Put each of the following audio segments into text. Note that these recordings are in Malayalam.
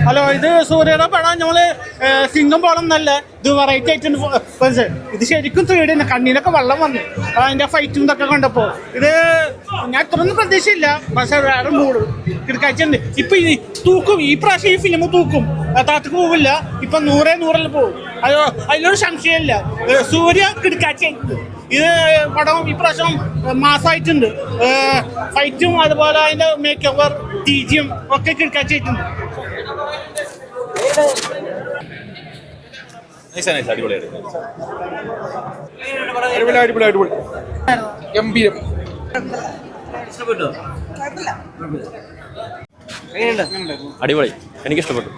ഹലോ, ഇത് സൂര്യയുടെ പടം. നമ്മള് സിംഗം പടം നല്ല ഇത് വെറൈറ്റി ആയിട്ടുണ്ട്. ഇത് ശരിക്കും 3D തന്നെ, കണ്ണിനൊക്കെ വെള്ളം വന്നു അതിന്റെ ഫൈറ്റും ഇതൊക്കെ കണ്ടപ്പോ. ഇത് ഞാൻ ഇത്രയൊന്നും പ്രതീക്ഷയില്ല, പക്ഷെ വേറെ മൂഡ് കിടക്കാച്ചുണ്ട്. ഇപ്പൊ ഈ തൂക്കും, ഈ പ്രാവശ്യം ഈ ഫിലിം തൂക്കും, താത്തക്ക് പോവില്ല. ഇപ്പൊ 100 പോകും. അതിലൊരു സംശയമില്ല. സൂര്യ കിടക്കാച്ചുണ്ട്. ഇത് പടം ഇപ്രാവശ്യം മാസമായിട്ടുണ്ട്. ഫൈറ്റും അതുപോലെ അതിന്റെ മേക്ക് ഓവർ ടിജിയും ഒക്കെ കിടക്കാച്ചായിട്ടുണ്ട്. ഗംഭീരം. അടിപൊളി, എനിക്ക് ഇഷ്ടപ്പെട്ടു.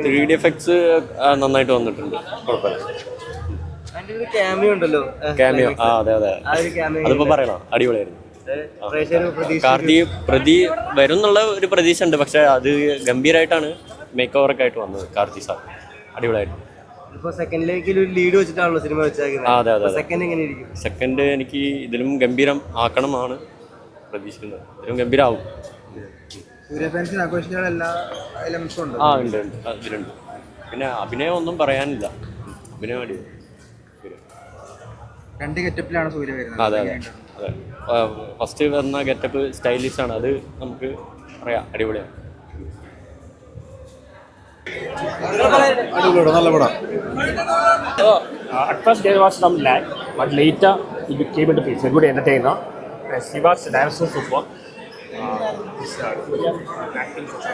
3D എഫക്ട്സ് നന്നായിട്ട് വന്നിട്ടുണ്ട്, കുഴപ്പമില്ല. ക്യാമിയോ, അതെ അതെ, അതിപ്പോ പറയണോ, അടിപൊളിയായിരുന്നു. പ്രതി വരും എന്നുള്ള ഒരു പ്രതീക്ഷ ഉണ്ട്, പക്ഷെ അത് ഗംഭീരമായിട്ടാണ് മേക്ക് ഓവറൊക്കെ ആയിട്ട് വന്നത്. കാർത്തി സാർ അടിപൊളിയായിട്ട്. അതെ അതെ, സെക്കൻഡ് എനിക്ക് ഇതിലും ഗംഭീരം ആക്കണമാണ് പ്രതീക്ഷിക്കുന്നത്. ഇതിലും ഗംഭീരമാവും. ഉണ്ട് ഇതിലുണ്ട്. പിന്നെ അഭിനയം ഒന്നും പറയാനില്ല, അഭിനയം അടിപൊളി. രണ്ട് ഗെറ്റപ്പിലാണ് സൂര്യ വരുന്നത്. അതെ അതെ അതെ, ഫസ്റ്റ് വന്ന ഗെറ്റപ്പ് സ്റ്റൈലിഷ് ആണ്, അത് നമുക്ക് പറയാം, അടിപൊളിയാണ്. നല്ല പടം. At first there was some lag, but later it came into place. Very good entertainer. Shiva's direction super. Surya acting super.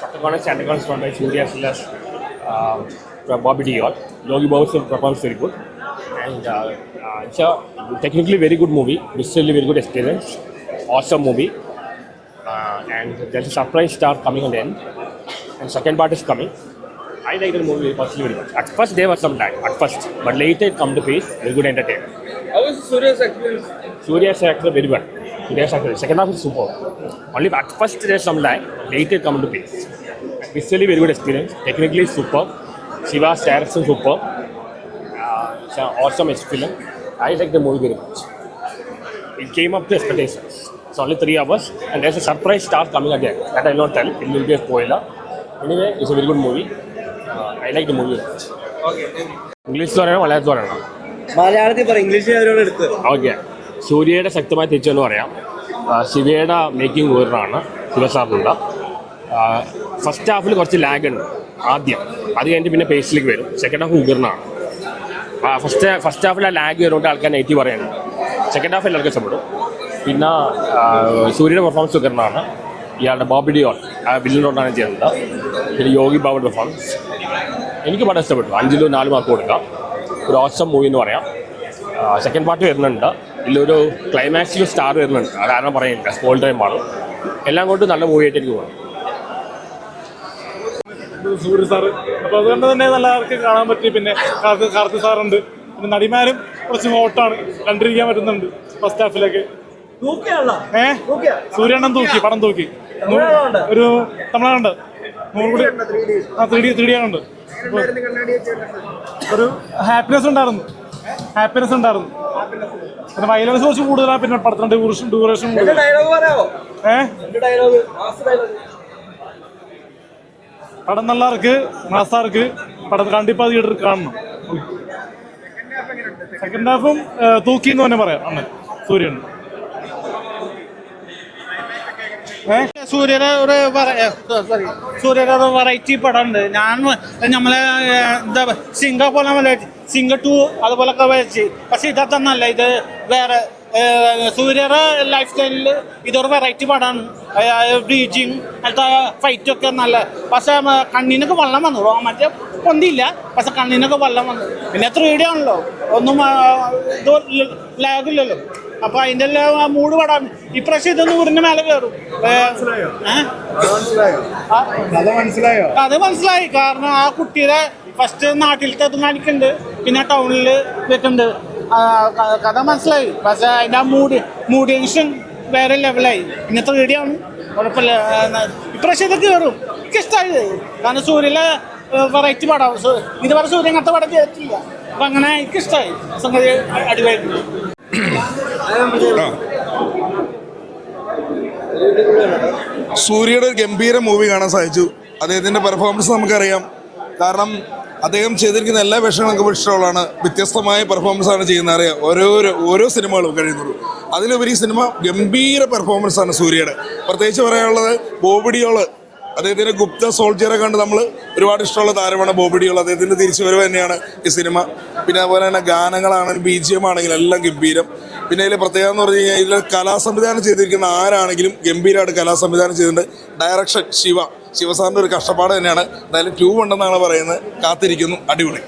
Protagonist and antagonist by Surya Silas, Bobby Deol. Yogi Babu's performance very good. And it's a technically very good movie, visually very good experience, awesome movie. And there's a surprise star coming on the end, and second part is coming. I like the movie personally very much. At first there was some lag, at first, but later it come to pace, very good entertainment. How is Surya's experience? Surya's actor very well. Surya's actor, second half is super. Only at first there's some lag, later it come to pace. Visually very good experience, technically super. Shiva's direction super. It's an awesome film. I like the movie very much. It came up to expectations. It's only 3 hours, and there's a surprise star coming at the end. That I will not tell. It will be a spoiler. Anyway, it's a very good movie. I like the movie very much. Okay. English പറയണോ മലയാളത്തിൽ പറയണോ? മലയാളത്തിൽ പറ, ഇംഗ്ലീഷ് എടുത്ത്. ഓക്കെ. സൂര്യയുടെ ശക്തമായ തിരിച്ചെന്ന് പറയാം. ശിവയുടെ മേക്കിംഗ് വേറൊരാണ്, ശിവസാറിനുള്ള. ഫസ്റ്റ് ഹാഫിൽ കുറച്ച് ലാഗ് ഉണ്ട് ആദ്യം, അത് കഴിഞ്ഞിട്ട് പിന്നെ പേസിലേക്ക് വരും. Second half ഉഗ്രനാണ്. ഫസ്റ്റ് ഹാഫിൽ ആ ലാഗ് വരുന്നുണ്ട്, ആൾക്കാർ നെഗറ്റീവ് പറയുന്നുണ്ട്. സെക്കൻഡ് ഹാഫ് എല്ലാവർക്കും ഇഷ്ടപ്പെടും. പിന്നെ സൂര്യയുടെ പെർഫോമൻസ് ഉഗ്രനാണ്. ഇയാളുടെ ബോബി ഡിയോൾ വില്ലിനോട്ടാണ് ചെയ്യുന്നത്. പിന്നെ യോഗി ബാബുയുടെ പെർഫോമൻസ് എനിക്ക് വളരെ ഇഷ്ടപ്പെട്ടു. 5 4 മാർക്ക് കൊടുക്കാം. ഒരു ഓസം മൂവി എന്ന് പറയാം. സെക്കൻഡ് പാർട്ട് വരുന്നുണ്ട്, ഇതിലൊരു ക്ലൈമാക്സിൽ സ്റ്റാർ വരുന്നുണ്ട്, അതാരും പറയുന്നില്ല, സ്പോൾ ടൈം ആണ്. എല്ലാം കൊണ്ട് നല്ല മൂവി ആയിട്ട് എനിക്ക് പോകും. സൂര്യ സാറ്, അപ്പോൾ അതുകൊണ്ട് തന്നെ എല്ലാവർക്കും കാണാൻ പറ്റി. പിന്നെ കാർത്തി സാറുണ്ട്, പിന്നെ നടിമാരും കുറച്ച് ഹോട്ടാണ്, കണ്ടിരിക്കാൻ പറ്റുന്നുണ്ട്. ഫസ്റ്റ് ഹാഫിലൊക്കെ സൂര്യണ്ണൻ തൂക്കി, പടം തൂക്കി. ഒരു തമിഴ്നാടുണ്ട് 3D ഉണ്ട്. ഒരു ഹാപ്പിനെസ് ഉണ്ടായിരുന്നു. പിന്നെ വയലൻസ് കുറച്ച് കൂടുതലാണ്. പിന്നെ പടത്തിന്റെ ഡ്യൂറേഷൻ படம் நல்லா இருக்கு, மாசா இருக்கு. படத்தை கண்டிப்பாக தியேட்டர் കാണണം. സെക്കൻഡ് ഹാഫും തൂക്കി എന്ന് തന്നെ പറയാം. അണ്ണൻ സൂര്യൻ സൂര്യയുടെ ഒരു വെറൈറ്റി പടം ഉണ്ട്. ഞാൻ നമ്മളെ എന്താ സിംഗ പോലെ സിംഗ 2 അതുപോലൊക്കെ വെച്ച്, പക്ഷെ ഇതൊന്നല്ല. ഇത് വേറെ സൂര്യയുടെ ലൈഫ് സ്റ്റൈലിൽ ഇതൊരു വെറൈറ്റി പടമാണ്. ബ്രീച്ചിങ് അതിലത്തെ ഫൈറ്റൊക്കെ നല്ല, പക്ഷെ കണ്ണിനൊക്കെ വെള്ളം വന്നു. മറ്റേ പൊന്തിയില്ല, പക്ഷെ കണ്ണിനൊക്കെ വെള്ളം വന്നു. പിന്നെ 3D ആണല്ലോ, ഒന്നും ഇത് ലാഗില്ലല്ലോ. അപ്പൊ അതിൻ്റെ എല്ലാം മൂഡ് പടാൻ ഇപ്രാവശ്യം ഇതൊന്നും ഊരിന്റെ മേലെ കയറും. അത് മനസ്സിലായി. കാരണം ആ കുട്ടിയുടെ ഫസ്റ്റ് നാട്ടിലത്തെ അത് കാണിക്കുന്നുണ്ട്, പിന്നെ ടൗണിൽ വെക്കുന്നുണ്ട്. കഥ മനസ്സിലായി, പക്ഷെ അതിൻ്റെ ആ മൂഡിയേഷൻ വേറെ ലെവലായി. പിന്നെ 3D ആണ്, കുഴപ്പമില്ല. ഇപ്രാവശ്യം ഇത് കയറും. എനിക്ക് ഇഷ്ടമായത് കാരണം സൂര്യയിലെ വെറൈറ്റി പടം. ഇതുവരെ സൂര്യ അങ്ങനത്തെ പടം ചെയ്തിട്ടില്ല. അപ്പം അങ്ങനെ എനിക്കിഷ്ടമായി. സംഗതി അടിപൊളിയായിരുന്നു. സൂര്യയുടെ ഒരു ഗംഭീര മൂവി കാണാൻ സാധിച്ചു. അദ്ദേഹത്തിൻ്റെ പെർഫോമൻസ് നമുക്കറിയാം. കാരണം അദ്ദേഹം ചെയ്തിരിക്കുന്ന എല്ലാ വേഷങ്ങളും നമുക്ക് ഇഷ്ടമുള്ളതാണ്. വ്യത്യസ്തമായ പെർഫോമൻസാണ് ചെയ്യുന്നത്, അറിയാം. ഓരോ സിനിമകളും കഴിയുന്നുള്ളൂ. അതിലുപരി ഈ സിനിമ ഗംഭീര പെർഫോമൻസാണ് സൂര്യയുടെ. പ്രത്യേകിച്ച് പറയാനുള്ളത് ബോബി ഡിയോൾ, അദ്ദേഹത്തിൻ്റെ ഗുപ്ത സോൾജിയറെ കണ്ട് നമ്മൾ ഒരുപാട് ഇഷ്ടമുള്ള താരമാണ് ബോബി ഡിയോൾ. അദ്ദേഹത്തിൻ്റെ തിരിച്ചുവരവ് തന്നെയാണ് ഈ സിനിമ. പിന്നെ അതുപോലെ തന്നെ ഗാനങ്ങളാണെങ്കിലും BGM ആണെങ്കിലും എല്ലാം ഗംഭീരം. പിന്നെ ഇതിൽ പ്രത്യേകത എന്ന് പറഞ്ഞു കഴിഞ്ഞാൽ ഇതിൽ കലാസംവിധാനം ചെയ്തിരിക്കുന്ന ആരാണെങ്കിലും ഗംഭീരമായിട്ട് കലാസംവിധാനം ചെയ്തിട്ടുണ്ട്. ഡയറക്ഷൻ ശിവസാറിൻ്റെ ഒരു കഷ്ടപ്പാട് തന്നെയാണ്. എന്തായാലും 2 ഉണ്ടെന്നാണ് പറയുന്നത്. കാത്തിരിക്കുന്നു. അടിപൊളി.